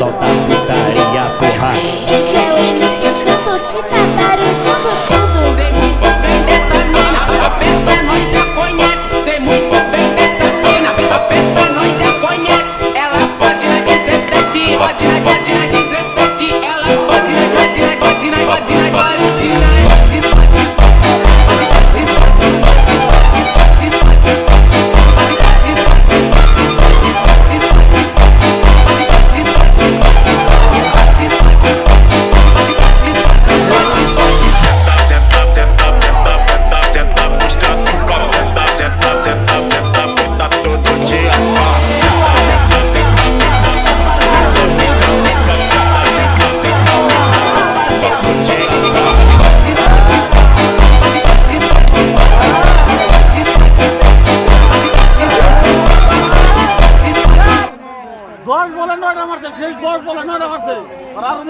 solta a putaria, porra. Esse é o Espírito Santo, se tá barulhando tudo. Sei muito bem dessa mina, a peça nós já conhece. Sei muito bem dessa mina, a peça nós já conhece. Ela pode na 17, pode na 17. Ela pode na দশ বলে 9টা মারছে, শেষ 10 বলে 9টা মারছে আর আরো